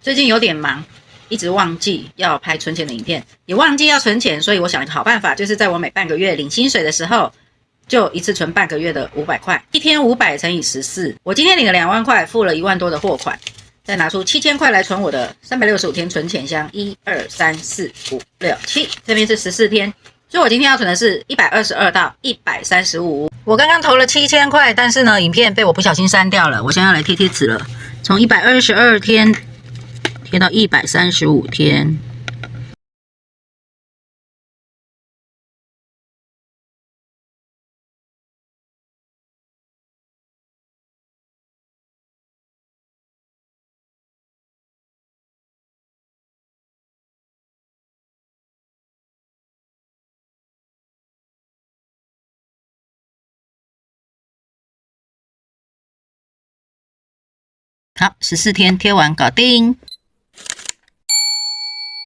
最近有点忙，一直忘记要拍存钱的影片，也忘记要存钱，所以我想一个好办法，就是在我每半个月领薪水的时候，就一次存半个月的500块，一天500乘以14，我今天领了2万块，付了1万多的货款，再拿出7000块来存我的365天存钱箱，1、2、3、4、5、6、7，这边是14天。所以我今天要存的是122到135。我刚刚投了7000块，但是呢，影片被我不小心删掉了。我现在要来贴贴纸了，从122天贴到135天。好，14天贴完搞定。